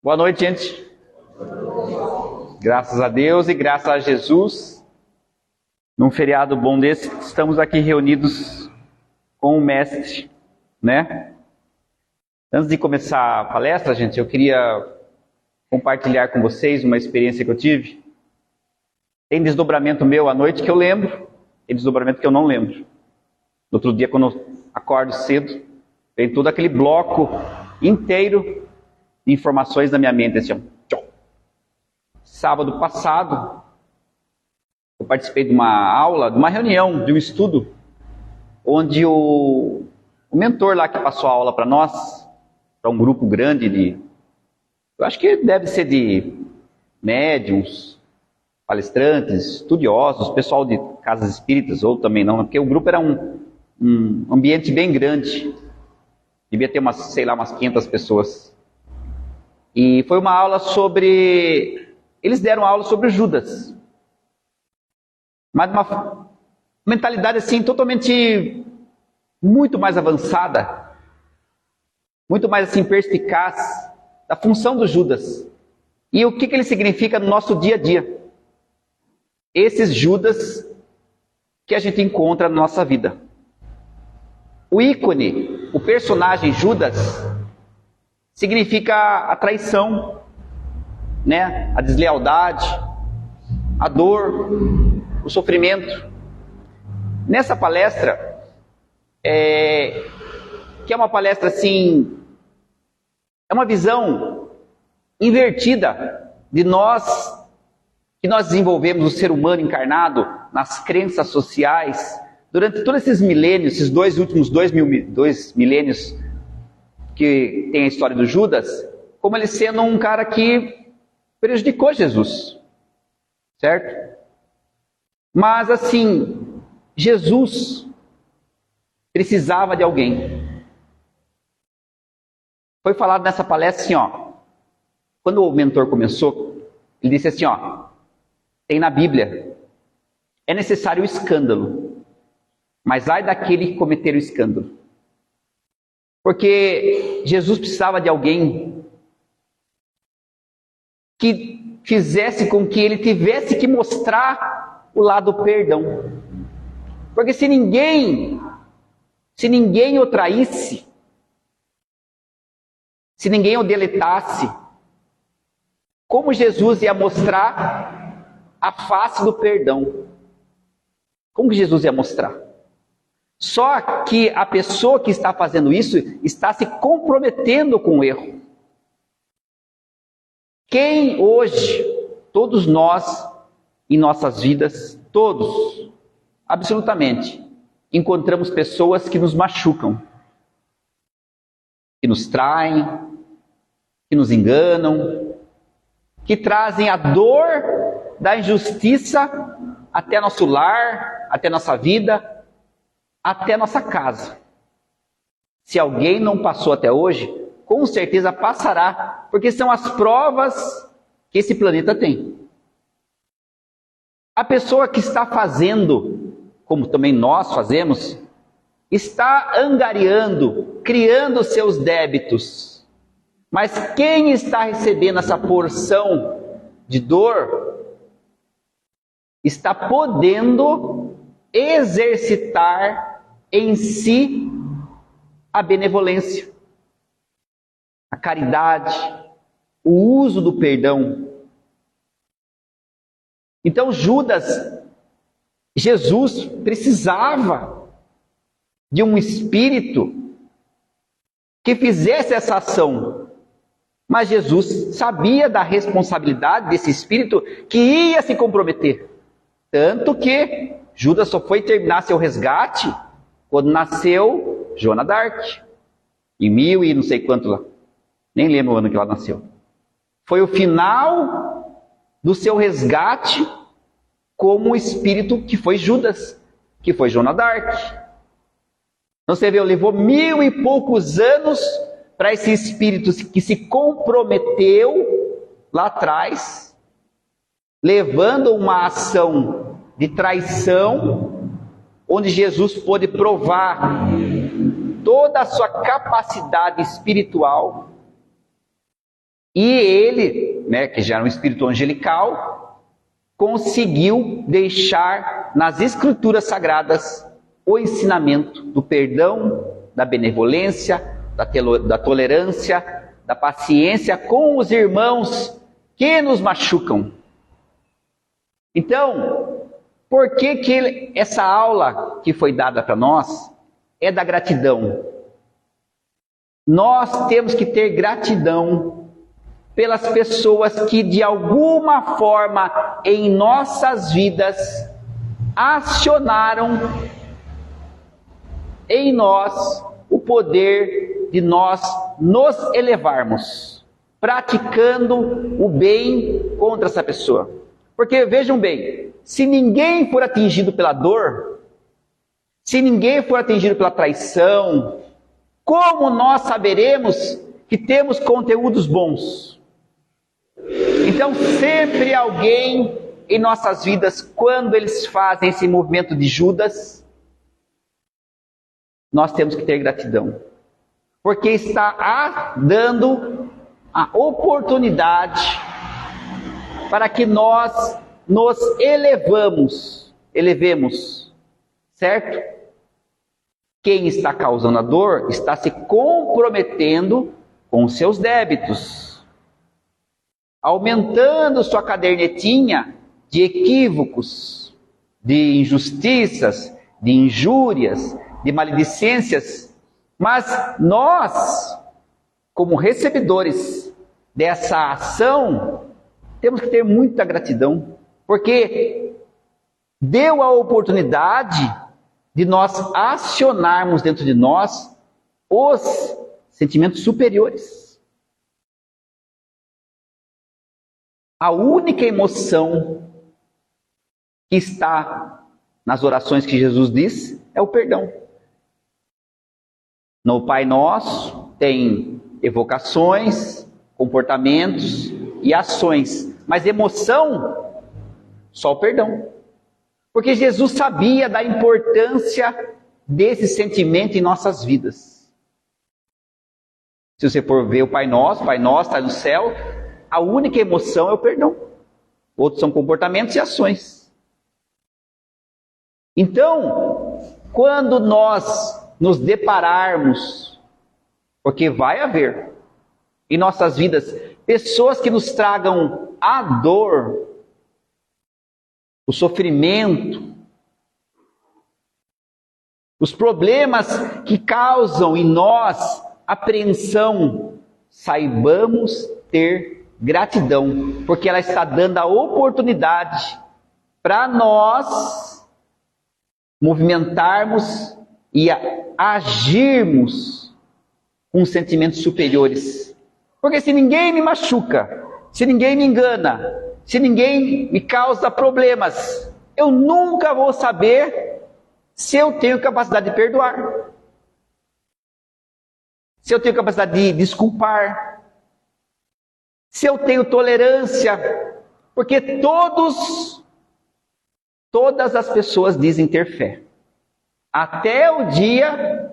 Boa noite, gente. Graças a Deus e graças a Jesus. Num feriado bom desse, estamos aqui reunidos com o Mestre, né? Antes de começar a palestra, gente, eu queria compartilhar com vocês uma experiência que eu tive. Tem desdobramento meu à noite que eu lembro, tem desdobramento que eu não lembro. No outro dia, quando eu acordo cedo, tem todo aquele bloco inteiro de informações na minha mente, assim, ó. Sábado passado, eu participei de uma aula, de uma reunião, de um estudo, onde o mentor lá que passou a aula para nós, para um grupo grande de, eu acho que deve ser de médiums, palestrantes, estudiosos, pessoal de casas espíritas, ou também não, porque o grupo era um ambiente bem grande, devia ter umas 500 pessoas. E foi uma aula sobre, eles deram aula sobre Judas, mas uma mentalidade assim totalmente muito mais avançada, muito mais assim perspicaz da função do Judas e o que ele significa no nosso dia a dia. Esses Judas que a gente encontra na nossa vida. O ícone, o personagem Judas, significa a traição, né? A deslealdade, a dor, o sofrimento. Nessa palestra, que é uma palestra assim, é uma visão invertida de nós, que nós desenvolvemos o ser humano encarnado nas crenças sociais, durante todos esses milênios, esses últimos dois milênios que tem a história do Judas, como ele sendo um cara que prejudicou Jesus, certo? Mas assim, Jesus precisava de alguém. Foi falado nessa palestra assim, ó, quando o mentor começou, ele disse assim, ó, tem na Bíblia, é necessário o escândalo, mas ai daquele que cometer o escândalo. Porque Jesus precisava de alguém que fizesse com que ele tivesse que mostrar o lado do perdão. Porque se ninguém o traísse, se ninguém o deletasse, como Jesus ia mostrar a face do perdão? Como que Jesus ia mostrar? Só que a pessoa que está fazendo isso está se comprometendo com o erro. Quem hoje, todos nós, em nossas vidas, todos, absolutamente, encontramos pessoas que nos machucam, que nos traem, que nos enganam, que trazem a dor da injustiça até nosso lar, até nossa vida, até nossa casa. Se alguém não passou até hoje, com certeza passará, porque são as provas que esse planeta tem. A pessoa que está fazendo, como também nós fazemos, está angariando, criando seus débitos. Mas quem está recebendo essa porção de dor, está podendo exercitar em si a benevolência, a caridade, o uso do perdão. Então Jesus precisava de um espírito que fizesse essa ação. Mas Jesus sabia da responsabilidade desse espírito que ia se comprometer. Tanto que Judas só foi terminar seu resgate quando nasceu Joana d'Arc, em 1000 e não sei quanto lá. Nem lembro o ano que ela nasceu. Foi o final do seu resgate como o espírito que foi Judas, que foi Joana d'Arc. Então você vê, levou 1000 e poucos anos para esse espírito que se comprometeu lá atrás, levando uma ação de traição, onde Jesus pôde provar toda a sua capacidade espiritual, e ele, né, que já era um espírito angelical, conseguiu deixar nas escrituras sagradas o ensinamento do perdão, da benevolência, da tolerância, da paciência com os irmãos que nos machucam. Então, por que essa aula que foi dada para nós é da gratidão? Nós temos que ter gratidão pelas pessoas que de alguma forma em nossas vidas acionaram em nós o poder de nós nos elevarmos, praticando o bem contra essa pessoa. Porque vejam bem, se ninguém for atingido pela dor, se ninguém for atingido pela traição, como nós saberemos que temos conteúdos bons? Então sempre alguém em nossas vidas, quando eles fazem esse movimento de Judas, nós temos que ter gratidão, porque está dando a oportunidade para que nós nos elevemos, certo? Quem está causando a dor está se comprometendo com seus débitos, aumentando sua cadernetinha de equívocos, de injustiças, de injúrias, de maledicências. Mas nós, como recebedores dessa ação, temos que ter muita gratidão, porque deu a oportunidade de nós acionarmos dentro de nós os sentimentos superiores. A única emoção que está nas orações que Jesus diz é o perdão. No Pai Nosso tem evocações, comportamentos e ações, mas emoção, só o perdão. Porque Jesus sabia da importância desse sentimento em nossas vidas. Se você for ver o Pai Nosso está no céu, a única emoção é o perdão. Outros são comportamentos e ações. Então, quando nós nos depararmos, porque vai haver em nossas vidas pessoas que nos tragam a dor, o sofrimento, os problemas que causam em nós apreensão, saibamos ter gratidão, porque ela está dando a oportunidade para nós movimentarmos e agirmos com sentimentos superiores. Porque se ninguém me machuca, se ninguém me engana, se ninguém me causa problemas, eu nunca vou saber se eu tenho capacidade de perdoar, se eu tenho capacidade de desculpar, se eu tenho tolerância, porque todas as pessoas dizem ter fé, até o dia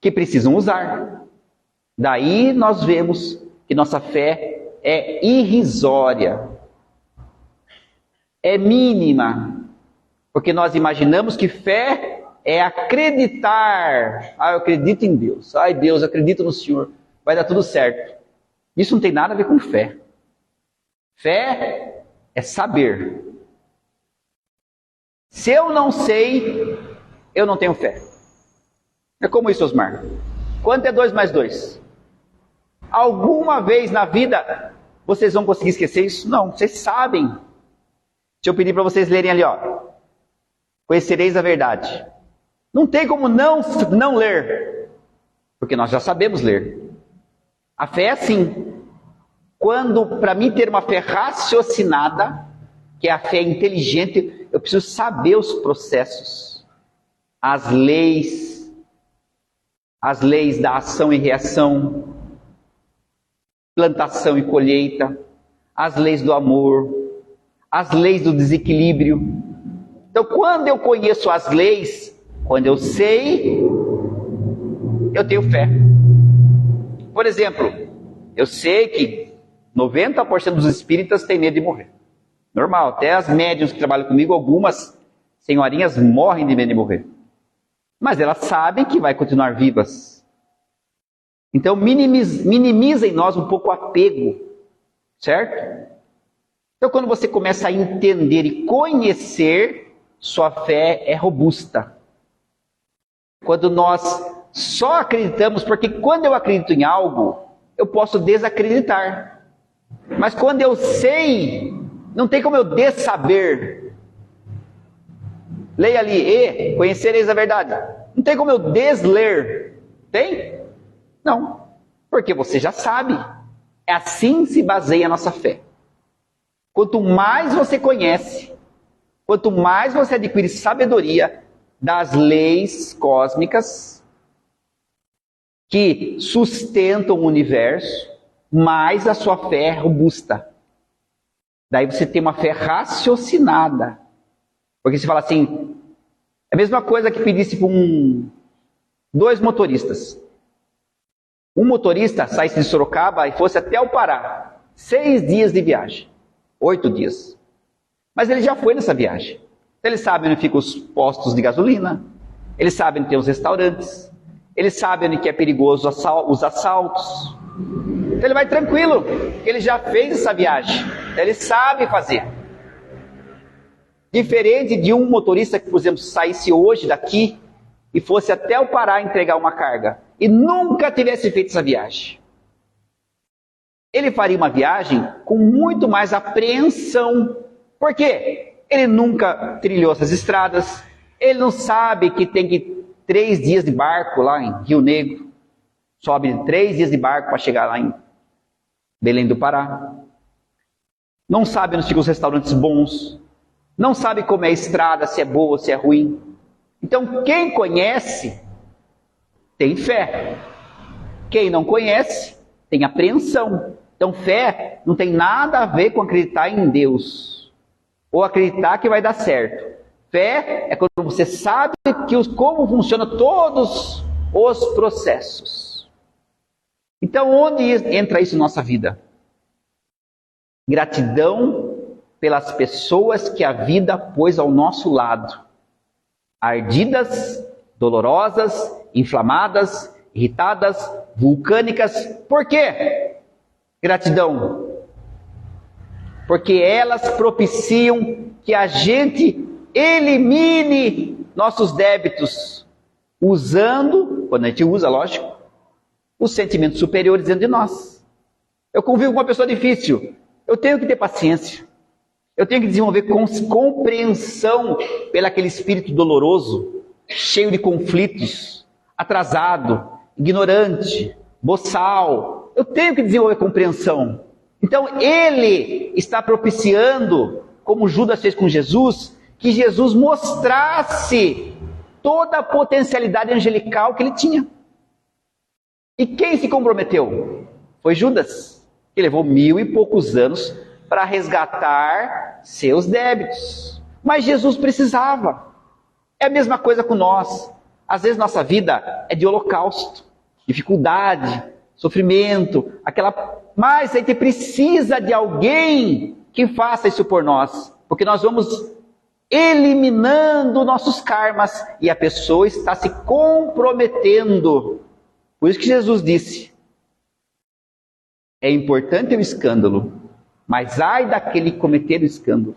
que precisam usar. Daí nós vemos que nossa fé é irrisória, é mínima, porque nós imaginamos que fé é acreditar. Eu acredito em Deus. Deus, eu acredito no Senhor. Vai dar tudo certo. Isso não tem nada a ver com fé. Fé é saber. Se eu não sei, eu não tenho fé. É como isso, Osmar. Quanto é 2 mais 2? Alguma vez na vida vocês vão conseguir esquecer isso? Não, vocês sabem. Deixa eu pedir para vocês lerem ali, ó. Conhecereis a verdade. Não tem como não ler, porque nós já sabemos ler. A fé é assim. Quando, para mim ter uma fé raciocinada, que é a fé inteligente, eu preciso saber os processos, as leis da ação e reação, plantação e colheita, as leis do amor, as leis do desequilíbrio. Então, quando eu conheço as leis, quando eu sei, eu tenho fé. Por exemplo, eu sei que 90% dos espíritas têm medo de morrer. Normal, até as médiuns que trabalham comigo, algumas senhorinhas morrem de medo de morrer. Mas elas sabem que vai continuar vivas. Então minimiza em nós um pouco o apego, certo? Então quando você começa a entender e conhecer, sua fé é robusta. Quando nós só acreditamos, porque quando eu acredito em algo, eu posso desacreditar. Mas quando eu sei, não tem como eu dessaber. Leia ali, e conhecereis a verdade. Não tem como eu desler. Tem? Não. Porque você já sabe. É assim se baseia a nossa fé. Quanto mais você conhece, quanto mais você adquire sabedoria das leis cósmicas que sustentam o universo, mais a sua fé é robusta. Daí você tem uma fé raciocinada. Porque você fala assim, é a mesma coisa que pedisse para dois motoristas. Um motorista saísse de Sorocaba e fosse até o Pará. 6 dias de viagem. 8 dias. Mas ele já foi nessa viagem. Então ele sabe onde ficam os postos de gasolina. Ele sabe onde tem os restaurantes. Ele sabe onde que é perigoso os assaltos. Então ele vai tranquilo. Ele já fez essa viagem. Então ele sabe fazer. Diferente de um motorista que, por exemplo, saísse hoje daqui e fosse até o Pará entregar uma carga e nunca tivesse feito essa viagem. Ele faria uma viagem com muito mais apreensão. Por quê? Ele nunca trilhou essas estradas. Ele não sabe que tem que 3 dias de barco lá em Rio Negro. Sobe 3 dias de barco para chegar lá em Belém do Pará. Não sabe onde ficam os restaurantes bons. Não sabe como é a estrada, se é boa ou se é ruim. Então, quem conhece, tem fé. Quem não conhece, tem apreensão. Então, fé não tem nada a ver com acreditar em Deus. Ou acreditar que vai dar certo. Fé é quando você sabe como funcionam todos os processos. Então, onde entra isso na nossa vida? Gratidão pelas pessoas que a vida pôs ao nosso lado. Ardidas, dolorosas, inflamadas, irritadas, vulcânicas. Por quê? Gratidão. Porque elas propiciam que a gente elimine nossos débitos, usando, quando a gente usa, lógico, os sentimentos superiores dentro de nós. Eu convivo com uma pessoa difícil, eu tenho que ter paciência. Eu tenho que desenvolver compreensão pelo aquele espírito doloroso, cheio de conflitos, atrasado, ignorante, boçal. Eu tenho que desenvolver compreensão. Então ele está propiciando, como Judas fez com Jesus, que Jesus mostrasse toda a potencialidade angelical que ele tinha. E quem se comprometeu? Foi Judas, que levou 1000 e poucos anos para resgatar seus débitos. Mas Jesus precisava. É a mesma coisa com nós. Às vezes nossa vida é de holocausto, dificuldade, sofrimento, mas a gente precisa de alguém que faça isso por nós, porque nós vamos eliminando nossos karmas e a pessoa está se comprometendo. Por isso que Jesus disse: é importante o escândalo, mas ai daquele que cometer o escândalo.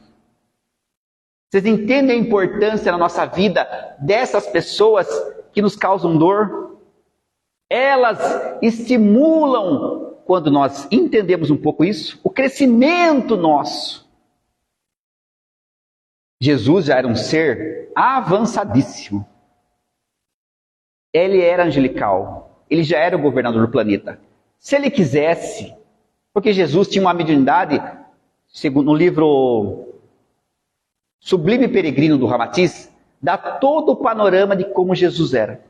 Vocês entendem a importância na nossa vida dessas pessoas que nos causam dor? Elas estimulam, quando nós entendemos um pouco isso, o crescimento nosso. Jesus já era um ser avançadíssimo. Ele era angelical. Ele já era o governador do planeta. Se ele quisesse, porque Jesus tinha uma mediunidade, segundo no livro Sublime Peregrino do Ramatiz, dá todo o panorama de como Jesus era.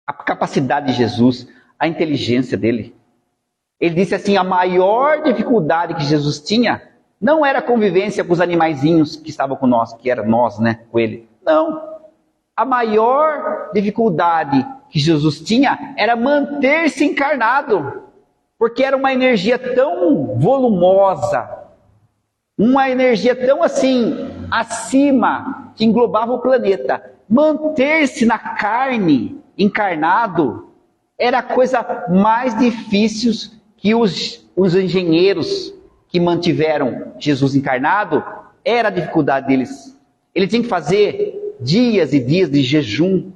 A capacidade de Jesus, a inteligência dele. Ele disse assim, a maior dificuldade que Jesus tinha não era a convivência com os animaizinhos que estavam com nós, que era nós, né, com ele. Não. A maior dificuldade que Jesus tinha era manter-se encarnado. porque era uma energia tão volumosa, uma energia tão assim, acima, que englobava o planeta. Manter-se na carne, encarnado, era a coisa mais difícil que os engenheiros que mantiveram Jesus encarnado, era a dificuldade deles. Ele tinha que fazer dias e dias de jejum,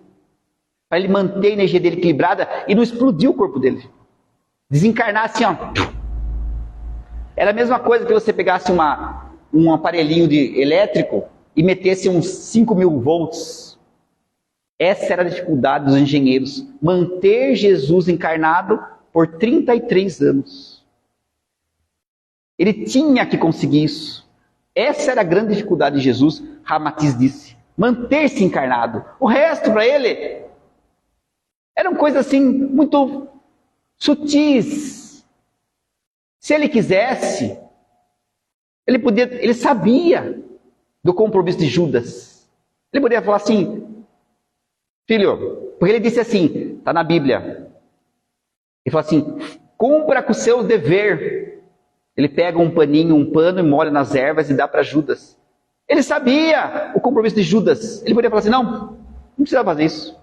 para ele manter a energia dele equilibrada e não explodir o corpo dele. Desencarnar assim, ó. Era a mesma coisa que você pegasse um aparelhinho elétrico e metesse uns 5.000 volts. Essa era a dificuldade dos engenheiros. Manter Jesus encarnado por 33 anos. Ele tinha que conseguir isso. Essa era a grande dificuldade de Jesus, Ramatiz disse. Manter-se encarnado. O resto para ele eram coisas assim, muito sutis. Se ele quisesse, ele sabia do compromisso de Judas. Ele poderia falar assim, filho, porque ele disse assim, está na Bíblia. Ele falou assim, cumpra com o seu dever. Ele pega um pano e molha nas ervas e dá para Judas. Ele sabia o compromisso de Judas. Ele poderia falar assim, não precisava fazer isso.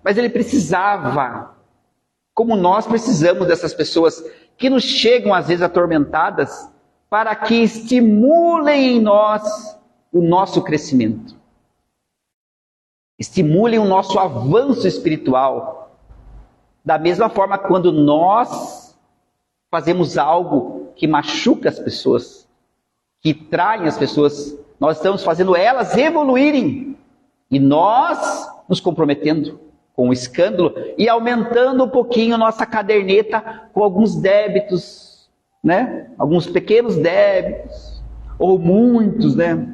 Mas ele precisava, como nós precisamos dessas pessoas que nos chegam às vezes atormentadas, para que estimulem em nós o nosso crescimento. Estimulem o nosso avanço espiritual. Da mesma forma, quando nós fazemos algo que machuca as pessoas, que traem as pessoas, nós estamos fazendo elas evoluírem. E nós nos comprometendo com o escândalo e aumentando um pouquinho nossa caderneta com alguns débitos, né? Alguns pequenos débitos, ou muitos, né?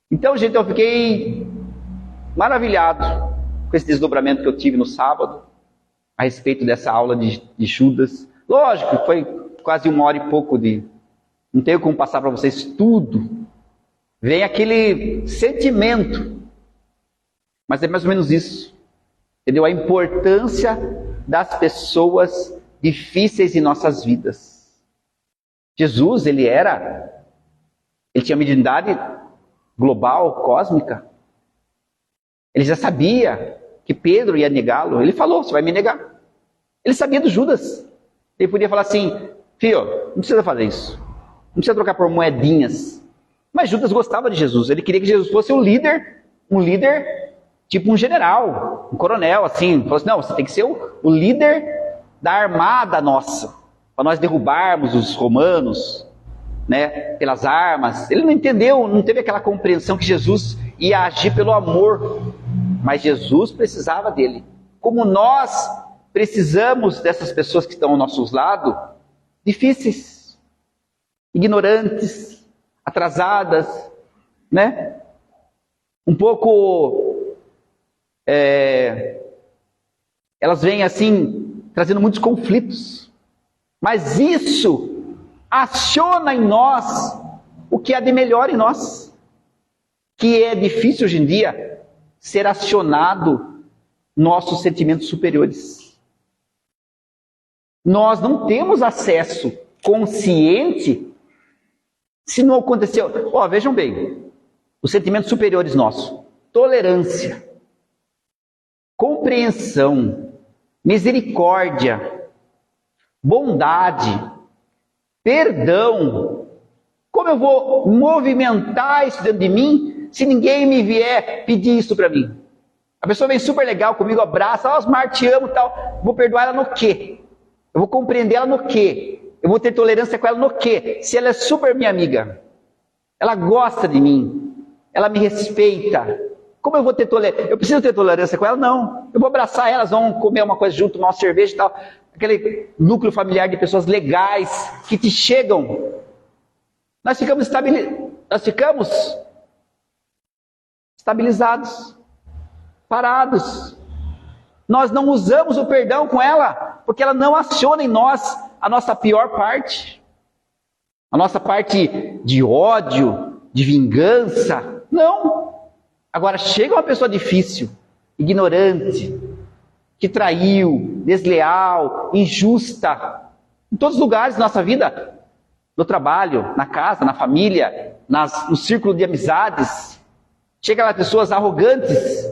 Então, gente, eu fiquei maravilhado com esse desdobramento que eu tive no sábado, a respeito dessa aula de Judas. Lógico, foi quase 1 hora e pouco não tenho como passar para vocês tudo. Vem aquele sentimento, mas é mais ou menos isso. Entendeu? A importância das pessoas difíceis em nossas vidas. Jesus, ele tinha mediunidade global, cósmica. Ele já sabia que Pedro ia negá-lo. Ele falou, você vai me negar. Ele sabia do Judas. Ele podia falar assim, filho, não precisa fazer isso. Não precisa trocar por moedinhas. Mas Judas gostava de Jesus. Ele queria que Jesus fosse um líder tipo um general, um coronel, assim. Ele falou assim, não, você tem que ser o líder da armada nossa, para nós derrubarmos os romanos, né, pelas armas. Ele não entendeu, não teve aquela compreensão que Jesus ia agir pelo amor, mas Jesus precisava dele. Como nós precisamos dessas pessoas que estão ao nosso lado, difíceis, ignorantes, atrasadas, né? Um pouco, elas vêm assim, trazendo muitos conflitos. Mas isso aciona em nós o que há de melhor em nós. Que é difícil hoje em dia ser acionado nossos sentimentos superiores. Nós não temos acesso consciente se não aconteceu. Vejam bem, os sentimentos superiores nossos: tolerância, compreensão, misericórdia, bondade, perdão. Como eu vou movimentar isso dentro de mim se ninguém me vier pedir isso para mim? A pessoa vem super legal comigo, abraça, Osmar, te amo e tal. Vou perdoar ela no quê? Eu vou compreender ela no quê? Eu vou ter tolerância com ela no quê? Se ela é super minha amiga, ela gosta de mim, ela me respeita, como eu vou ter tolerância? Eu preciso ter tolerância com ela? Não. Eu vou abraçar elas, vamos comer uma coisa junto, tomar uma cerveja e tal. Aquele núcleo familiar de pessoas legais que te chegam. Nós ficamos estabilizados, parados. Nós não usamos o perdão com ela, porque ela não aciona em nós a nossa pior parte. A nossa parte de ódio, de vingança. Não. Agora chega uma pessoa difícil, ignorante, que traiu, desleal, injusta, em todos os lugares da nossa vida, no trabalho, na casa, na família, no círculo de amizades, chega lá pessoas arrogantes.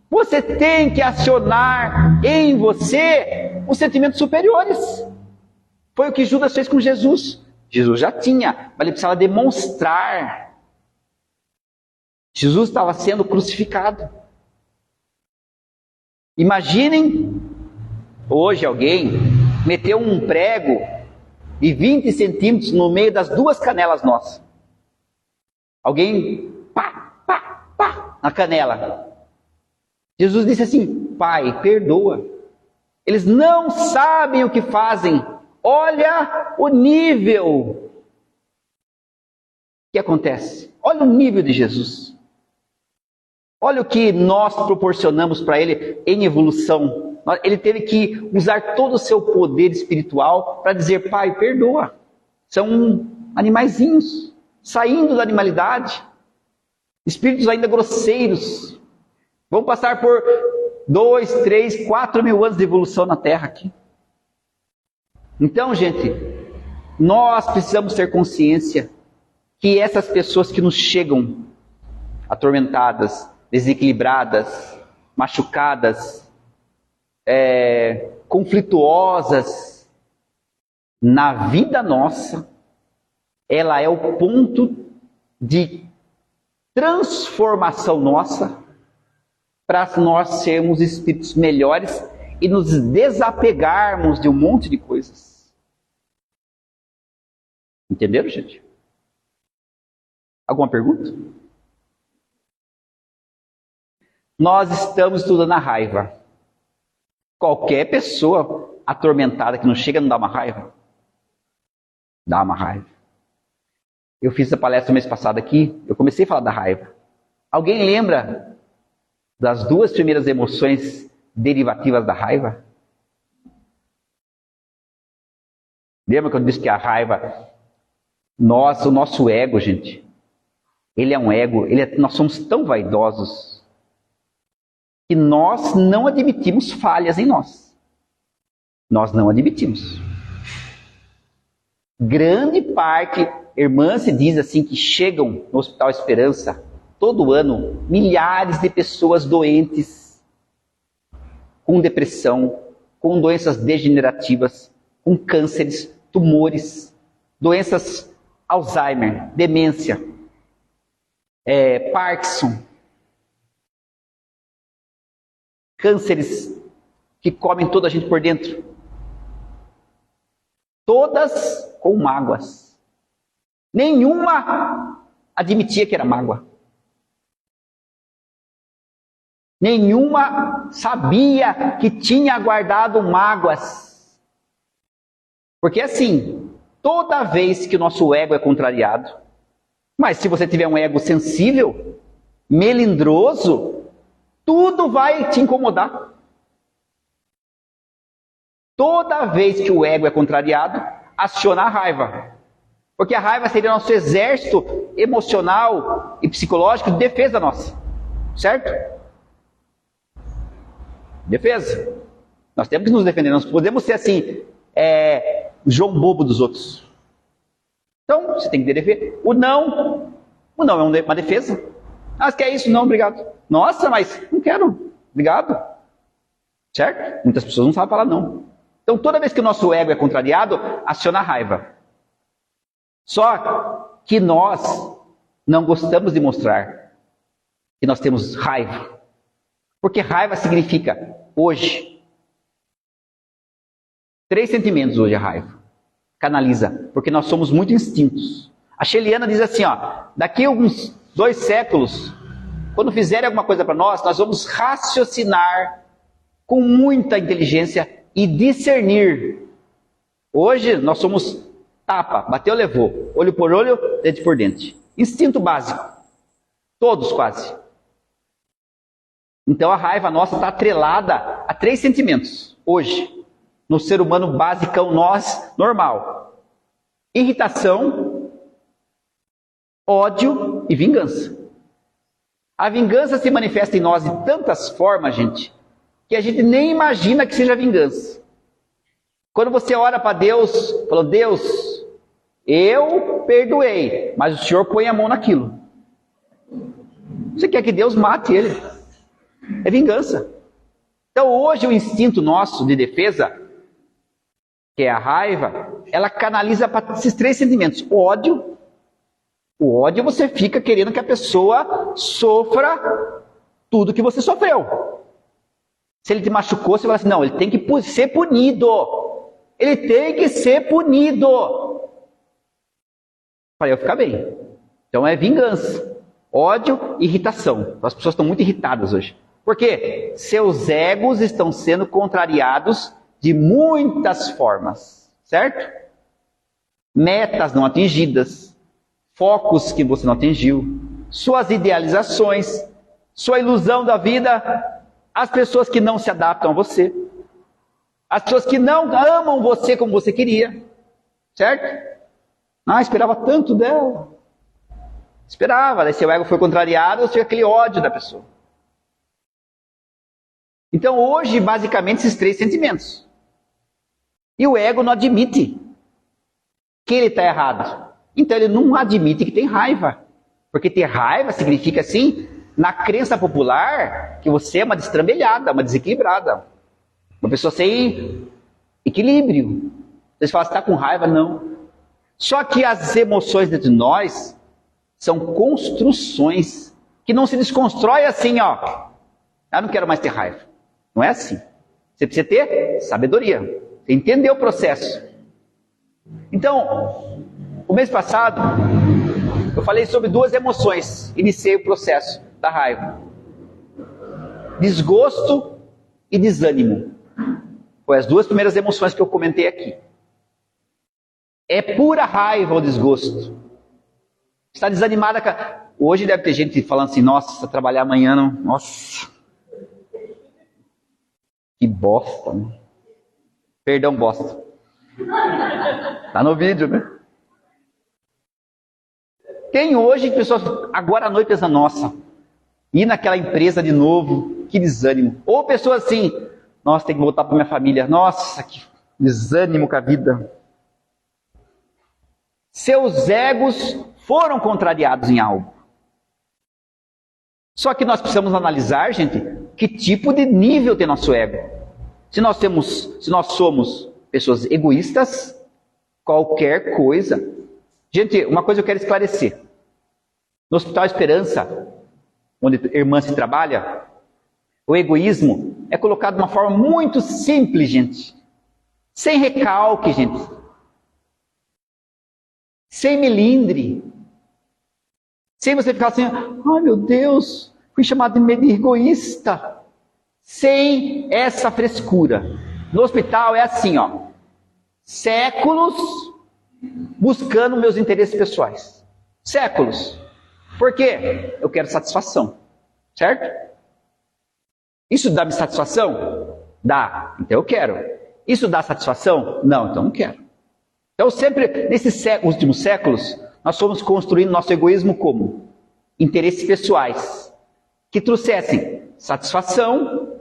Você tem que acionar em você os sentimentos superiores. Foi o que Judas fez com Jesus. Jesus já tinha, mas ele precisava demonstrar. Jesus estava sendo crucificado. Imaginem hoje alguém meteu um prego de 20 centímetros no meio das duas canelas nossas. Alguém, pá, na canela. Jesus disse assim: Pai, perdoa. Eles não sabem o que fazem. Olha o nível que acontece. Olha o nível de Jesus. Olha o que nós proporcionamos para ele em evolução. Ele teve que usar todo o seu poder espiritual para dizer: Pai, perdoa. São animaizinhos, saindo da animalidade. Espíritos ainda grosseiros. Vão passar por 2, 3, 4 mil anos de evolução na Terra aqui. Então, gente, nós precisamos ter consciência que essas pessoas que nos chegam atormentadas, desequilibradas, machucadas, conflituosas, na vida nossa, ela é o ponto de transformação nossa para nós sermos espíritos melhores e nos desapegarmos de um monte de coisas. Entenderam, gente? Alguma pergunta? Nós estamos estudando a raiva. Qualquer pessoa atormentada que não chega não dá uma raiva? Dá uma raiva. Eu fiz essa palestra no mês passado aqui, eu comecei a falar da raiva. Alguém lembra das duas primeiras emoções derivativas da raiva? Lembra que eu disse que a raiva, o nosso ego, gente, ele é um ego, nós somos tão vaidosos que nós não admitimos falhas em nós. Nós não admitimos. Grande parte, irmã se diz assim, que chegam no Hospital Esperança, todo ano, milhares de pessoas doentes, com depressão, com doenças degenerativas, com cânceres, tumores, doenças Alzheimer, demência, Parkinson, cânceres que comem toda a gente por dentro. Todas com mágoas. Nenhuma admitia que era mágoa. Nenhuma sabia que tinha guardado mágoas. Porque assim, toda vez que o nosso ego é contrariado, mas se você tiver um ego sensível, melindroso, tudo vai te incomodar. Toda vez que o ego é contrariado, aciona a raiva. Porque a raiva seria nosso exército emocional e psicológico de defesa nossa. Certo? Defesa. Nós temos que nos defender. Nós podemos ser assim, João Bobo dos outros. Então, você tem que defender. O não é uma defesa. Ah, você quer isso? Não, obrigado. Nossa, mas não quero. Obrigado. Certo? Muitas pessoas não sabem falar não. Então, toda vez que o nosso ego é contrariado, aciona a raiva. Só que nós não gostamos de mostrar que nós temos raiva. Porque raiva significa, hoje, 3 sentimentos hoje a raiva. Canaliza, porque nós somos muito instintos. A Sheliana diz assim, daqui a uns 2 séculos, quando fizerem alguma coisa para nós vamos raciocinar com muita inteligência e discernir. Hoje nós somos tapa, bateu, levou, olho por olho, dente por dente. Instinto básico. Todos quase. Então a raiva nossa está atrelada a 3 sentimentos. Hoje, no ser humano basicão, nós, normal. Irritação, ódio e vingança. A vingança se manifesta em nós de tantas formas, gente, que a gente nem imagina que seja vingança. Quando você ora para Deus, falou, Deus, eu perdoei, mas o Senhor põe a mão naquilo. Você quer que Deus mate ele. É vingança. Então hoje o instinto nosso de defesa, que é a raiva, ela canaliza para esses três sentimentos. O ódio você fica querendo que a pessoa sofra tudo que você sofreu. Se ele te machucou, você fala assim, não, ele tem que ser punido. Ele tem que ser punido. Para eu ficar bem. Então é vingança. Ódio e irritação. As pessoas estão muito irritadas hoje. Por quê? Seus egos estão sendo contrariados de muitas formas. Certo? Metas não atingidas. Focos que você não atingiu. Suas idealizações. Sua ilusão da vida. As pessoas que não se adaptam a você. As pessoas que não amam você como você queria. Certo? Esperava tanto dela. Esperava, daí seu ego foi contrariado, você tinha aquele ódio da pessoa. Então hoje, basicamente, esses três sentimentos. E o ego não admite que ele está errado. Então ele não admite que tem raiva. Porque ter raiva significa, assim, na crença popular, que você é uma destrambelhada, uma desequilibrada. Uma pessoa sem equilíbrio. Você fala, você está com raiva? Não. Só que as emoções dentro de nós são construções que não se desconstrói assim, ó. Eu não quero mais ter raiva. Não é assim. Você precisa ter sabedoria. Você entender o processo. Então, o mês passado, eu falei sobre duas emoções. Iniciei o processo da raiva. Desgosto e desânimo. Foi as duas primeiras emoções que eu comentei aqui. É pura raiva ou desgosto. Está desanimada. Hoje deve ter gente falando assim, nossa, trabalhar amanhã não. Nossa. Que bosta, né? Perdão, bosta. Tá no vídeo, né? Quem hoje, pessoas, agora à noite pensa, nossa, ir naquela empresa de novo, que desânimo. Ou pessoas assim, nossa, tem que voltar para minha família. Nossa, que desânimo com a vida. Seus egos foram contrariados em algo. Só que nós precisamos analisar, gente, que tipo de nível tem nosso ego. Se nós somos pessoas egoístas, qualquer coisa. Gente, uma coisa eu quero esclarecer. No Hospital Esperança, onde a irmã se trabalha, o egoísmo é colocado de uma forma muito simples, gente. Sem recalque, gente. Sem melindre. Sem você ficar assim, ai meu Deus, fui chamado de egoísta. Sem essa frescura. No hospital é assim, ó. Séculos buscando meus interesses pessoais. Séculos. Por quê? Eu quero satisfação. Certo? Isso dá-me satisfação? Dá. Então eu quero. Isso dá satisfação? Não, então não quero. Então sempre, nesses últimos séculos, nós fomos construindo nosso egoísmo como? Interesses pessoais. Que trouxessem satisfação,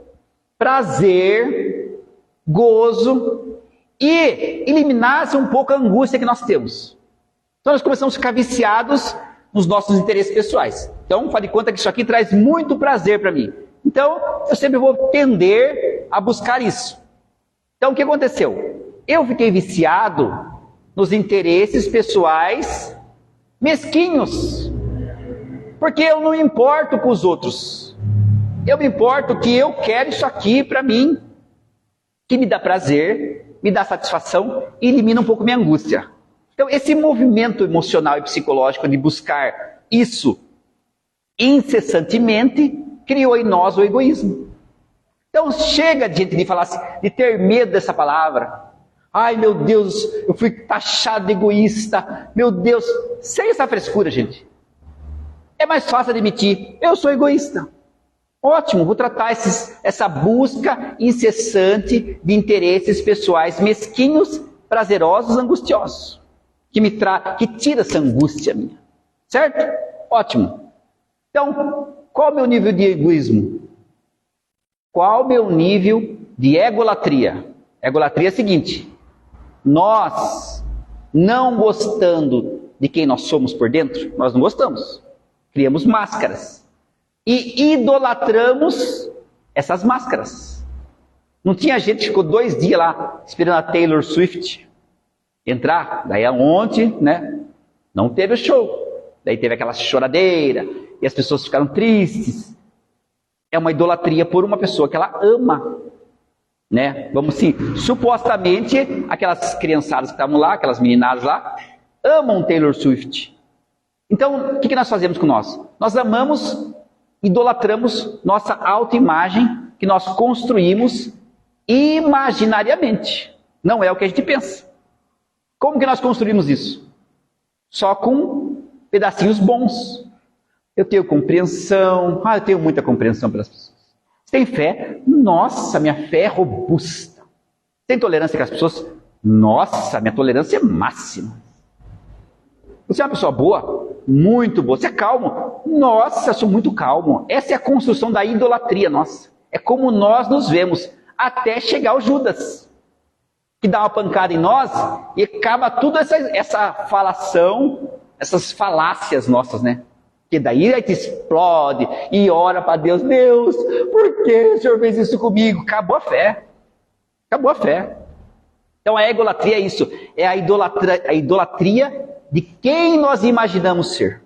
prazer, gozo e eliminassem um pouco a angústia que nós temos. Então nós começamos a ficar viciados nos nossos interesses pessoais. Então, faz de conta que isso aqui traz muito prazer para mim. Então, eu sempre vou tender a buscar isso. Então, o que aconteceu? Eu fiquei viciado nos interesses pessoais mesquinhos. Porque eu não me importo com os outros. Eu me importo que eu quero isso aqui para mim, que me dá prazer, me dá satisfação e elimina um pouco minha angústia. Então, esse movimento emocional e psicológico de buscar isso incessantemente criou em nós o egoísmo. Então, chega de gente de falar assim, de ter medo dessa palavra. Ai, meu Deus, eu fui taxado de egoísta. Meu Deus, sem essa frescura, gente. É mais fácil admitir, eu sou egoísta. Ótimo, vou tratar essa busca incessante de interesses pessoais mesquinhos, prazerosos, angustiosos. Que tira essa angústia minha. Certo? Ótimo. Então, qual é o meu nível de egoísmo? Qual o meu nível de egolatria? Egolatria é o seguinte: nós, não gostando de quem nós somos por dentro, nós não gostamos. Criamos máscaras. E idolatramos essas máscaras. Não tinha gente que ficou 2 dias lá esperando a Taylor Swift entrar? Daí ontem, né? Não teve o show. Daí teve aquela choradeira. E as pessoas ficaram tristes. É uma idolatria por uma pessoa que ela ama. Né? Vamos assim, supostamente, aquelas criançadas que estavam lá, aquelas meninadas lá, amam Taylor Swift. Então, o que nós fazemos com nós? Nós amamos, idolatramos nossa autoimagem que nós construímos imaginariamente. Não é o que a gente pensa. Como que nós construímos isso? Só com pedacinhos bons. Eu tenho compreensão. Eu tenho muita compreensão pelas pessoas. Você tem fé? Nossa, minha fé é robusta. Tem tolerância com as pessoas? Nossa, minha tolerância é máxima. Você é uma pessoa boa? Muito boa. Você é calmo? Nossa, eu sou muito calmo. Essa é a construção da idolatria nossa. É como nós nos vemos, até chegar o Judas, que dá uma pancada em nós e acaba tudo essa falação, essas falácias nossas, né? Que daí a gente explode e ora para Deus. Deus, por que o Senhor fez isso comigo? Acabou a fé. Acabou a fé. Então a egolatria é isso. É a idolatria de quem nós imaginamos ser.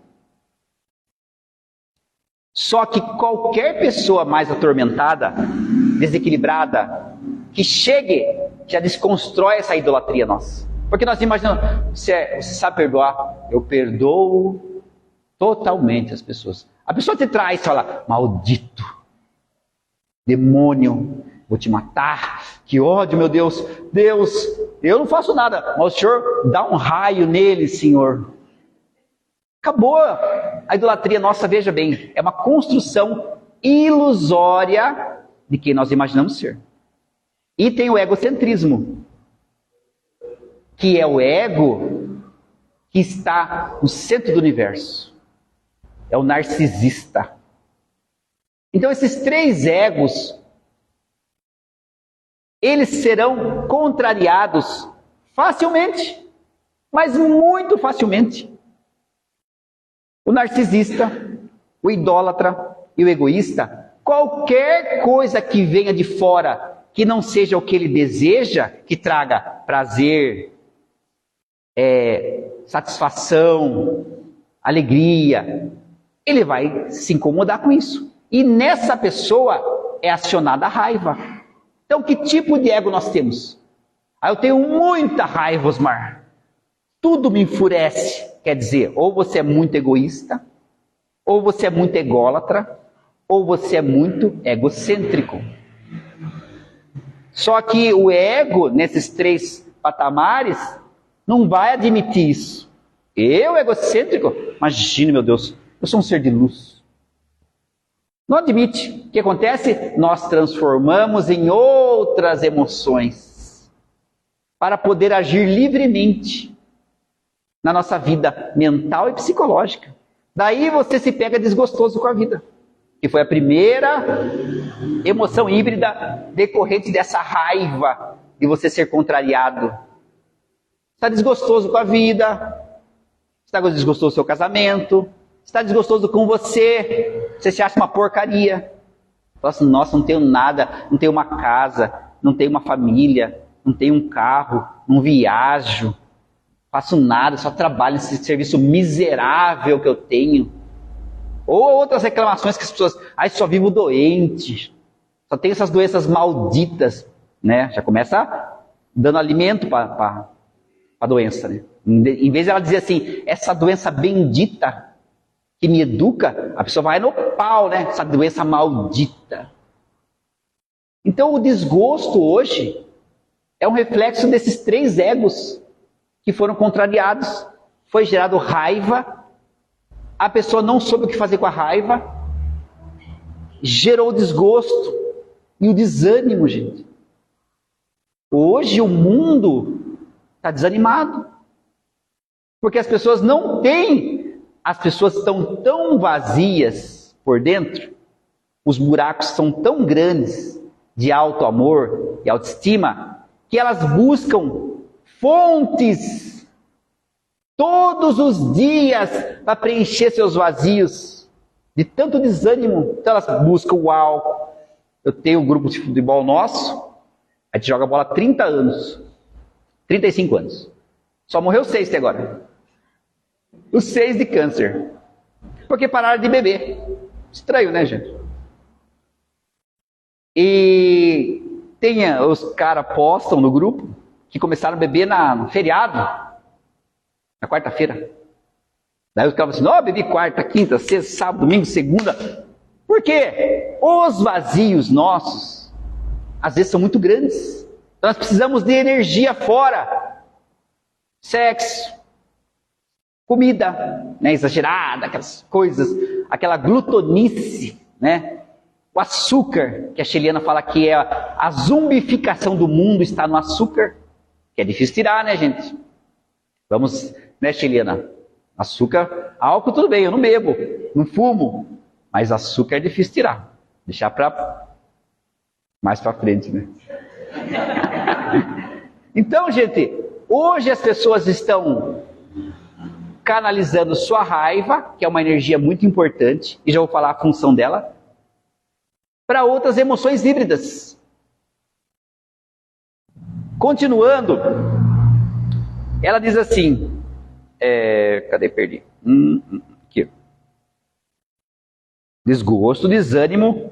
Só que qualquer pessoa mais atormentada, desequilibrada, que chegue, já desconstrói essa idolatria nossa. Porque nós imaginamos, você sabe perdoar? Eu perdoo totalmente as pessoas. A pessoa te traz e fala, maldito, demônio, vou te matar, que ódio, meu Deus. Deus, eu não faço nada, mas o Senhor dá um raio nele, Senhor. Acabou a idolatria nossa, veja bem, é uma construção ilusória de quem nós imaginamos ser. E tem o egocentrismo, que é o ego que está no centro do universo. É o narcisista. Então esses 3 egos, eles serão contrariados facilmente, mas muito facilmente. O narcisista, o idólatra e o egoísta, qualquer coisa que venha de fora, que não seja o que ele deseja, que traga prazer, satisfação, alegria, ele vai se incomodar com isso. E nessa pessoa é acionada a raiva. Então, que tipo de ego nós temos? Eu tenho muita raiva, Osmar. Tudo me enfurece. Quer dizer, ou você é muito egoísta, ou você é muito ególatra, ou você é muito egocêntrico. Só que o ego, nesses 3 patamares, não vai admitir isso. Eu, egocêntrico? Imagine, meu Deus, eu sou um ser de luz. Não admite. O que acontece? Nós transformamos em outras emoções para poder agir livremente na nossa vida mental e psicológica. Daí você se pega desgostoso com a vida, que foi a primeira emoção híbrida decorrente dessa raiva de você ser contrariado. Está desgostoso com a vida, está desgostoso com o seu casamento, está desgostoso com você se acha uma porcaria. Fala assim, nossa, não tenho nada, não tenho uma casa, não tenho uma família, não tenho um carro, não viajo, faço nada, só trabalho nesse serviço miserável que eu tenho. Ou outras reclamações que as pessoas, só vivo doente, só tenho essas doenças malditas, né? Já começa dando alimento para a doença, né? Em vez de ela dizer assim, essa doença bendita que me educa, a pessoa vai no pau, né? Essa doença maldita. Então o desgosto hoje é um reflexo desses 3 egos que foram contrariados. Foi gerado raiva, a pessoa não soube o que fazer com a raiva, gerou desgosto e o desânimo, gente. Hoje o mundo está desanimado, porque as pessoas não têm, as pessoas estão tão vazias por dentro, os buracos são tão grandes, de alto amor e autoestima, que elas buscam fontes todos os dias para preencher seus vazios de tanto desânimo. Então elas buscam o álcool. Eu tenho um grupo de futebol nosso, a gente joga bola há 30 anos, 35 anos. Só morreu 6 até agora. Os 6 de câncer. Porque pararam de beber. Estranho, né, gente? E os caras postam no grupo que começaram a beber no feriado, na quarta-feira. Daí os caras falam assim, bebi quarta, quinta, sexta, sábado, domingo, segunda. Por quê? Os vazios nossos, às vezes, são muito grandes. Então, nós precisamos de energia fora. Sexo, comida, né, exagerada, aquelas coisas, aquela glutonice, né? O açúcar, que a Cheliana fala que é a zumbificação do mundo está no açúcar, que é difícil tirar, né, gente? Vamos, né, Cheliana? Açúcar, álcool tudo bem, eu não bebo, não fumo, mas açúcar é difícil tirar. Deixar mais para frente, né? Então, gente, hoje as pessoas estão canalizando sua raiva, que é uma energia muito importante, e já vou falar a função dela, para outras emoções híbridas. Continuando, ela diz assim, cadê? Perdi. Aqui. Desgosto, desânimo,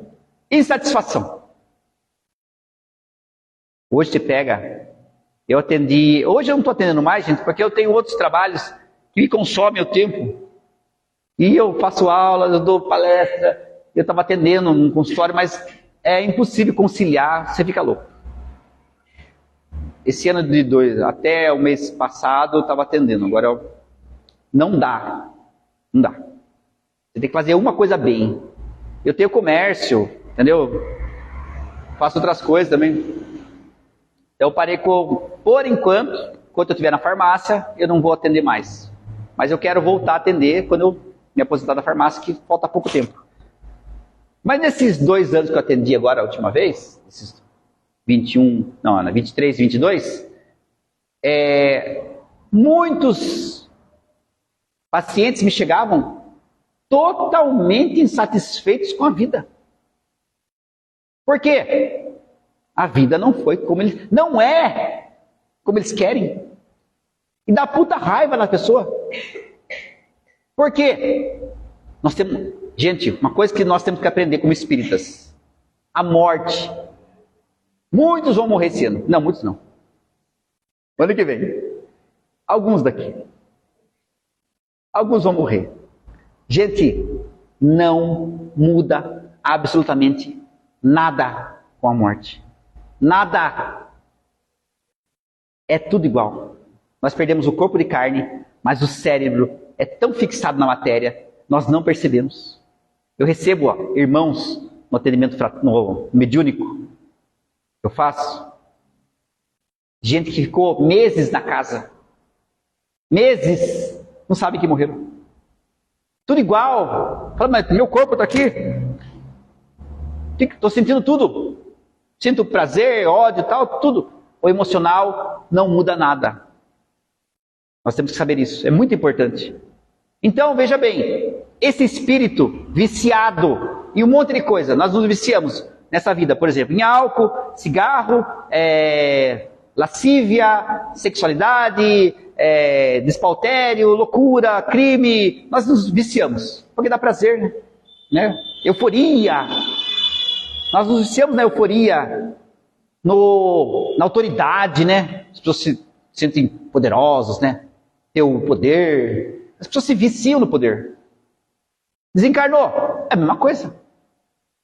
insatisfação. Hoje te pega. Eu atendi, hoje eu não estou atendendo mais, gente, porque eu tenho outros trabalhos que me consomem o tempo. E eu faço aulas, eu dou palestra, eu estava atendendo num consultório, mas é impossível conciliar, você fica louco. Esse ano até o mês passado eu estava atendendo, agora não dá. Você tem que fazer uma coisa bem. Eu tenho comércio, entendeu? Faço outras coisas também. Então eu parei por enquanto eu estiver na farmácia, eu não vou atender mais. Mas eu quero voltar a atender quando eu me aposentar da farmácia, que falta pouco tempo. Mas nesses 2 anos que eu atendi agora, a última vez, esses 23, 22, muitos pacientes me chegavam totalmente insatisfeitos com a vida. Por quê? A vida não foi como eles... Não é como eles querem. E dá puta raiva na pessoa. Por quê? Nós temos... Gente, uma coisa que nós temos que aprender como espíritas. A morte. Muitos vão morrer esse ano. Não, muitos não. Ano que vem. Alguns daqui. Alguns vão morrer. Gente, não muda absolutamente nada com a morte. Nada. É tudo igual. Nós perdemos o corpo de carne, mas o cérebro é tão fixado na matéria, nós não percebemos. Eu recebo, irmãos, no atendimento no mediúnico, eu faço, gente que ficou meses na casa, meses, não sabe que morreram. Tudo igual. Fala, mas meu corpo está aqui. Estou sentindo tudo. Sinto prazer, ódio e tal, tudo. O emocional não muda nada. Nós temos que saber isso, é muito importante. Então, veja bem, esse espírito viciado em um monte de coisa, nós nos viciamos nessa vida, por exemplo, em álcool, cigarro, lascívia, sexualidade, despautério, loucura, crime, nós nos viciamos, porque dá prazer, né? Euforia, nós nos viciamos na euforia, na autoridade, né? As pessoas se sentem poderosas, né? Ter o poder, as pessoas se viciam no poder. Desencarnou, é a mesma coisa.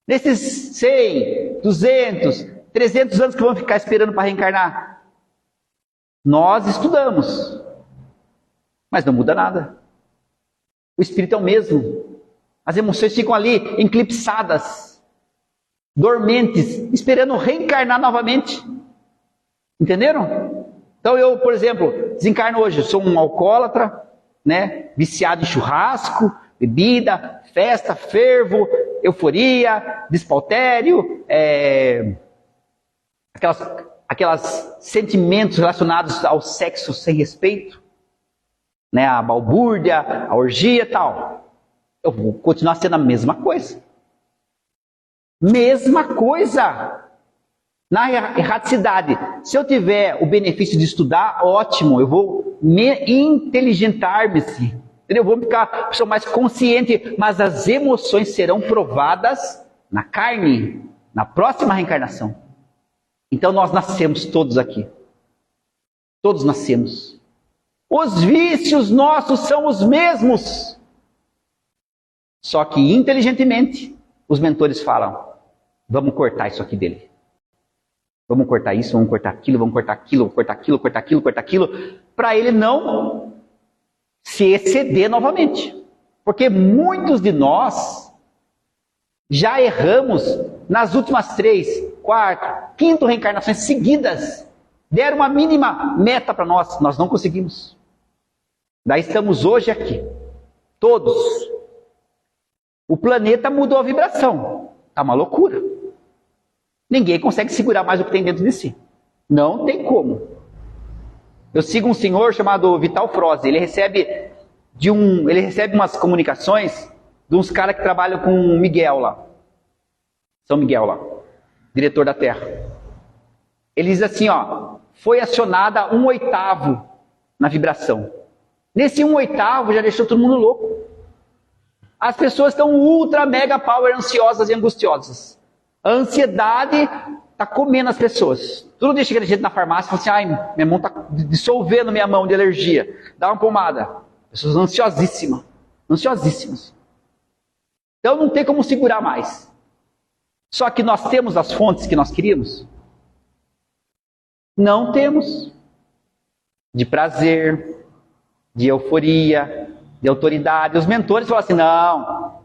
Nesses 100, 200, 300 anos que vão ficar esperando para reencarnar, nós estudamos, mas não muda nada. O espírito é o mesmo. As emoções ficam ali, eclipsadas, dormentes, esperando reencarnar novamente. Entenderam? Então eu, por exemplo, desencarno hoje, sou um alcoólatra, né, viciado em churrasco, bebida, festa, fervo, euforia, despautério, aquelas sentimentos relacionados ao sexo sem respeito, né? A balbúrdia, a orgia e tal. Eu vou continuar sendo a mesma coisa. Mesma coisa. Na erraticidade, se eu tiver o benefício de estudar, ótimo, eu vou me inteligentar-me, eu vou ficar uma pessoa mais consciente, mas as emoções serão provadas na carne, na próxima reencarnação. Então nós nascemos todos aqui. Todos nascemos. Os vícios nossos são os mesmos. Só que inteligentemente, os mentores falam, vamos cortar isso aqui dele. Vamos cortar isso, vamos cortar aquilo, vamos cortar aquilo, vamos cortar aquilo, cortar aquilo, cortar aquilo, para ele não se exceder novamente. Porque muitos de nós já erramos nas últimas 3, 4, 5 reencarnações seguidas. Deram uma mínima meta para nós não conseguimos. Daí estamos hoje aqui, todos. O planeta mudou a vibração, está uma loucura. Ninguém consegue segurar mais o que tem dentro de si. Não tem como. Eu sigo um senhor chamado Vital Froze. Ele recebe umas comunicações de uns caras que trabalham com Miguel lá. São Miguel lá. Diretor da Terra. Ele diz assim, foi acionada 1/8 na vibração. Nesse 1/8 já deixou todo mundo louco. As pessoas estão ultra, mega power, ansiosas e angustiosas. A ansiedade está comendo as pessoas. Todo dia chega de gente na farmácia e fala assim, ai, minha mão está dissolvendo minha mão de alergia. Dá uma pomada. Pessoas ansiosíssimas. Ansiosíssimas. Então não tem como segurar mais. Só que nós temos as fontes que nós queríamos? Não temos. De prazer, de euforia, de autoridade. Os mentores falam assim, não,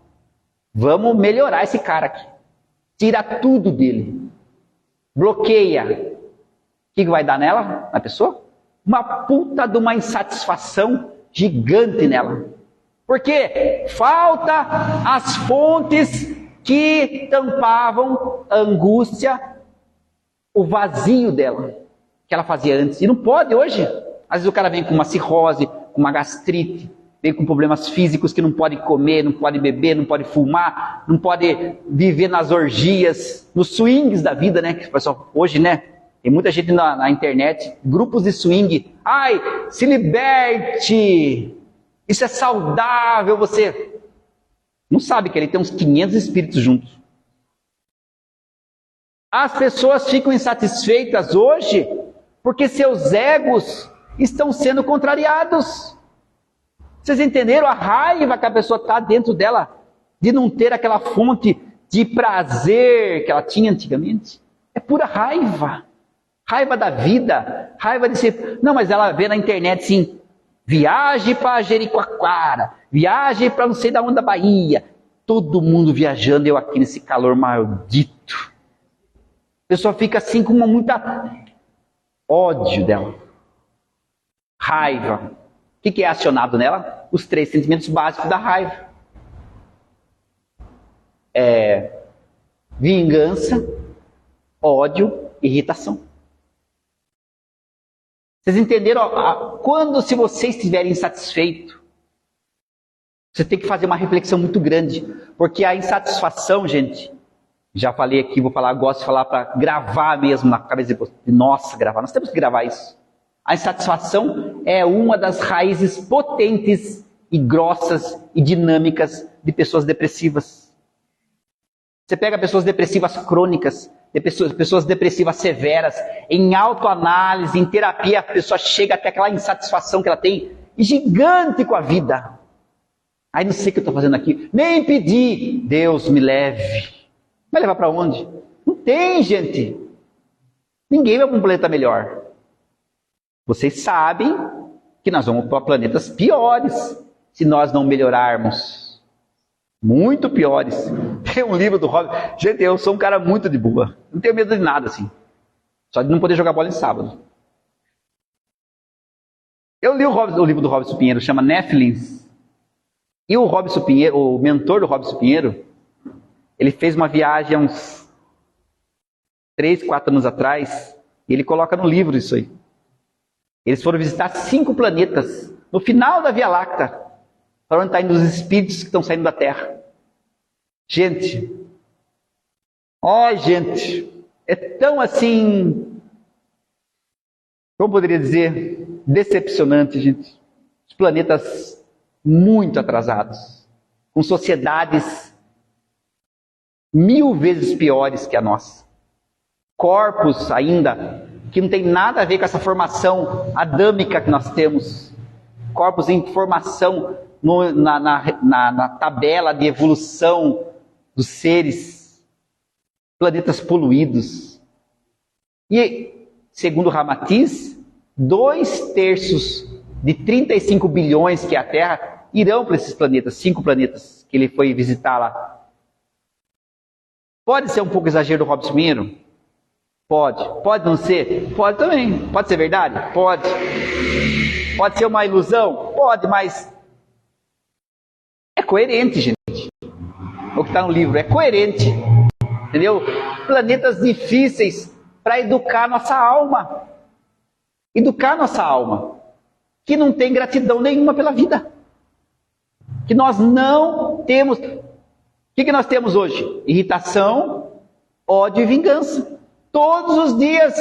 vamos melhorar esse cara aqui. Tira tudo dele. Bloqueia. O que vai dar nela, na pessoa? Uma puta de uma insatisfação gigante nela. Porque falta as fontes que tampavam a angústia, o vazio dela, que ela fazia antes. E não pode hoje. Às vezes o cara vem com uma cirrose, com uma gastrite, vem com problemas físicos que não pode comer, não pode beber, não pode fumar, não pode viver nas orgias, nos swings da vida, né? Pessoal, hoje, né? Tem muita gente na internet, grupos de swing. Ai, se liberte! Isso é saudável, você não sabe que ele tem uns 500 espíritos juntos. As pessoas ficam insatisfeitas hoje porque seus egos estão sendo contrariados. Vocês entenderam a raiva que a pessoa está dentro dela de não ter aquela fonte de prazer que ela tinha antigamente? É pura raiva. Raiva da vida, raiva de ser... Não, mas ela vê na internet assim, viagem para Jericoacoara, viagem para não sei da onde da Bahia. Todo mundo viajando, eu aqui nesse calor maldito. A pessoa fica assim com muita ódio dela. Raiva. O que é acionado nela? Os 3 sentimentos básicos da raiva. Vingança, ódio, irritação. Vocês entenderam? Quando, se você estiver insatisfeito, você tem que fazer uma reflexão muito grande. Porque a insatisfação, gente, já falei aqui, vou falar, gosto de falar para gravar mesmo na cabeça de nossa, gravar. Nós temos que gravar isso. A insatisfação é uma das raízes potentes e grossas e dinâmicas de pessoas depressivas. Você pega pessoas depressivas crônicas, pessoas depressivas severas, em autoanálise, em terapia, a pessoa chega até aquela insatisfação que ela tem, gigante com a vida. Aí não sei o que eu estou fazendo aqui, nem pedi, Deus me leve. Vai levar para onde? Não tem, gente. Ninguém vai para um planeta melhor. Vocês sabem que nós vamos para planetas piores se nós não melhorarmos. Muito piores. Tem um livro do Robson. Gente, eu sou um cara muito de boa. Não tenho medo de nada assim. Só de não poder jogar bola em sábado. Eu li o livro do Robson Pinheiro, chama Néfilins. E o Robson Pinheiro, o mentor do Robson Pinheiro, ele fez uma viagem há uns 3, 4 anos atrás, e ele coloca no livro isso aí. Eles foram visitar 5 planetas, no final da Via Láctea, para onde estão indo os espíritos que estão saindo da Terra. Gente, gente, é tão assim, como poderia dizer, decepcionante, gente. Os planetas muito atrasados, com sociedades 1000 vezes piores que a nossa. Corpos ainda que não tem nada a ver com essa formação adâmica que nós temos. Corpos em formação na tabela de evolução dos seres. Planetas poluídos. E, segundo Ramatiz, 2/3 de 35 bilhões que é a Terra irão para esses planetas, 5 planetas que ele foi visitar lá. Pode ser um pouco exagero do Robson Pinheiro? Pode. Pode não ser? Pode também. Pode ser verdade? Pode. Pode ser uma ilusão? Pode, mas é coerente, gente. O que está no livro é coerente. Entendeu? Planetas difíceis para educar nossa alma. Educar nossa alma. Que não tem gratidão nenhuma pela vida. Que nós não temos. O que nós temos hoje? Irritação, ódio e vingança. Todos os dias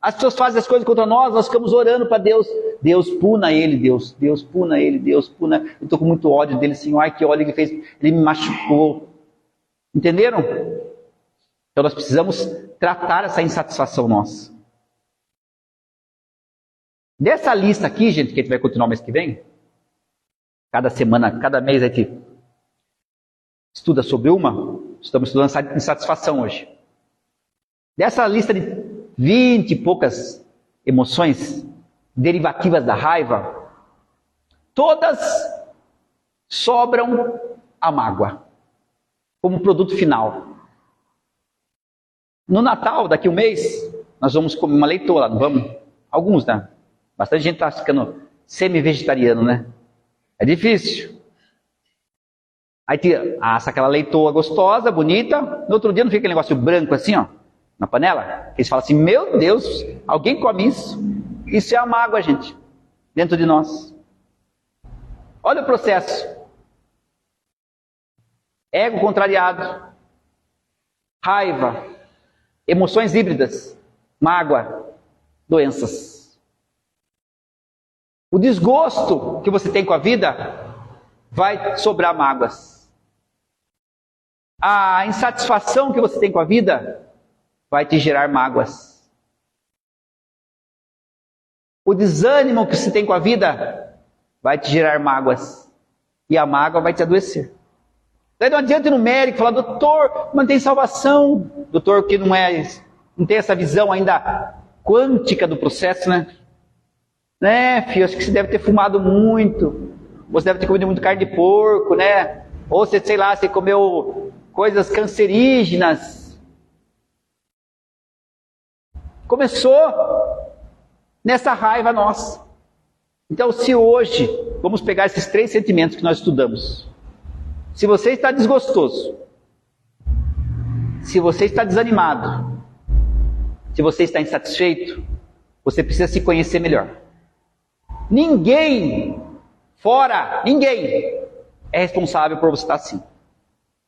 as pessoas fazem as coisas contra nós ficamos orando para Deus. Deus puna ele, Deus puna ele, Deus puna. Eu estou com muito ódio dele, Senhor. Ai, que ódio ele fez, ele me machucou. Entenderam? Então nós precisamos tratar essa insatisfação nossa. Dessa lista aqui, gente, que a gente vai continuar mês que vem, cada semana, cada mês a gente estuda sobre uma, estamos estudando insatisfação hoje. Dessa lista de 20 e poucas emoções derivativas da raiva, todas sobram a mágoa, como produto final. No Natal, daqui um mês, nós vamos comer uma leitoa, não vamos? Alguns, né? Bastante gente está ficando semi-vegetariano, né? É difícil. Aí assa aquela leitoa gostosa, bonita, no outro dia não fica aquele negócio branco assim, ó, na panela? Eles falam assim, meu Deus, alguém come isso? Isso é a mágoa, gente, dentro de nós. Olha o processo. Ego contrariado, raiva, emoções híbridas, mágoa, doenças. O desgosto que você tem com a vida vai sobrar mágoas. A insatisfação que você tem com a vida vai te gerar mágoas. O desânimo que você tem com a vida vai te gerar mágoas. E a mágoa vai te adoecer. Daí não adianta ir no médico e falar, doutor, mantém salvação. Doutor que não tem essa visão ainda quântica do processo, né? Filho, acho que você deve ter fumado muito. Você deve ter comido muito carne de porco, né? Ou você, sei lá, você comeu coisas cancerígenas. Começou nessa raiva nossa. Então, se hoje, vamos pegar esses 3 sentimentos que nós estudamos. Se você está desgostoso, se você está desanimado, se você está insatisfeito, você precisa se conhecer melhor. Ninguém é responsável por você estar assim.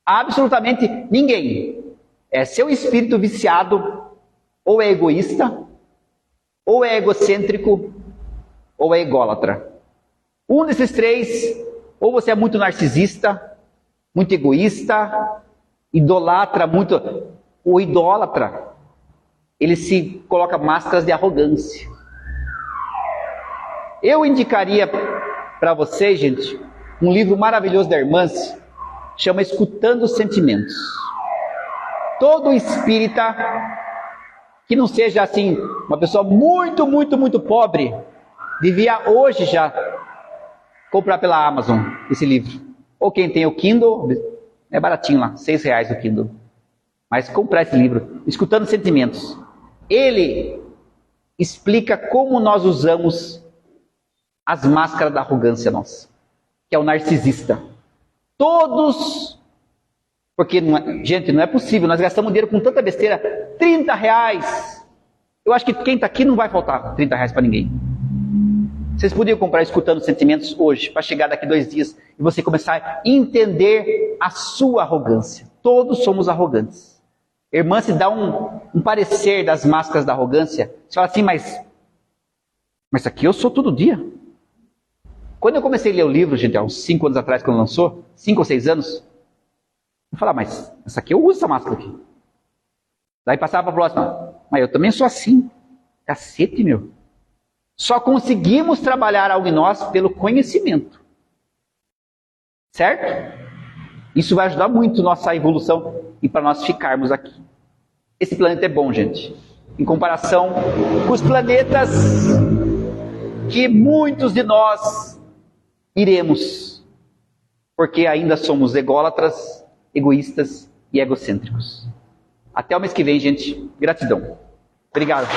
Absolutamente ninguém. É seu espírito viciado, ou é egoísta, ou é egocêntrico, ou é ególatra. Um desses 3, ou você é muito narcisista, muito egoísta, idolatra muito. O idólatra, ele se coloca máscaras de arrogância. Eu indicaria para vocês, gente, um livro maravilhoso da Hermance, chama Escutando os Sentimentos. Todo espírita que não seja assim, uma pessoa muito, muito, muito pobre, devia hoje já comprar pela Amazon esse livro. Ou quem tem o Kindle, é baratinho lá, R$6 o Kindle. Mas comprar esse livro, Escutando Sentimentos. Ele explica como nós usamos as máscaras da arrogância nossa, que é o narcisista. Todos Porque, gente, não é possível, nós gastamos dinheiro com tanta besteira. 30 reais. Eu acho que quem está aqui não vai faltar 30 reais para ninguém. Vocês podiam comprar Escutando Sentimentos hoje, para chegar daqui 2 dias e você começar a entender a sua arrogância. Todos somos arrogantes. Irmã, se dá um parecer das máscaras da arrogância, você fala assim, mas aqui eu sou todo dia. Quando eu comecei a ler o livro, gente, há uns 5 anos atrás, quando lançou, 5 ou 6 anos, eu falava, mas essa aqui eu uso essa máscara aqui. Daí passava para a próxima, mas eu também sou assim. Cacete, meu. Só conseguimos trabalhar algo em nós pelo conhecimento. Certo? Isso vai ajudar muito nossa evolução e para nós ficarmos aqui. Esse planeta é bom, gente. Em comparação com os planetas que muitos de nós iremos. Porque ainda somos ególatras, egoístas e egocêntricos. Até o mês que vem, gente. Gratidão. Obrigado.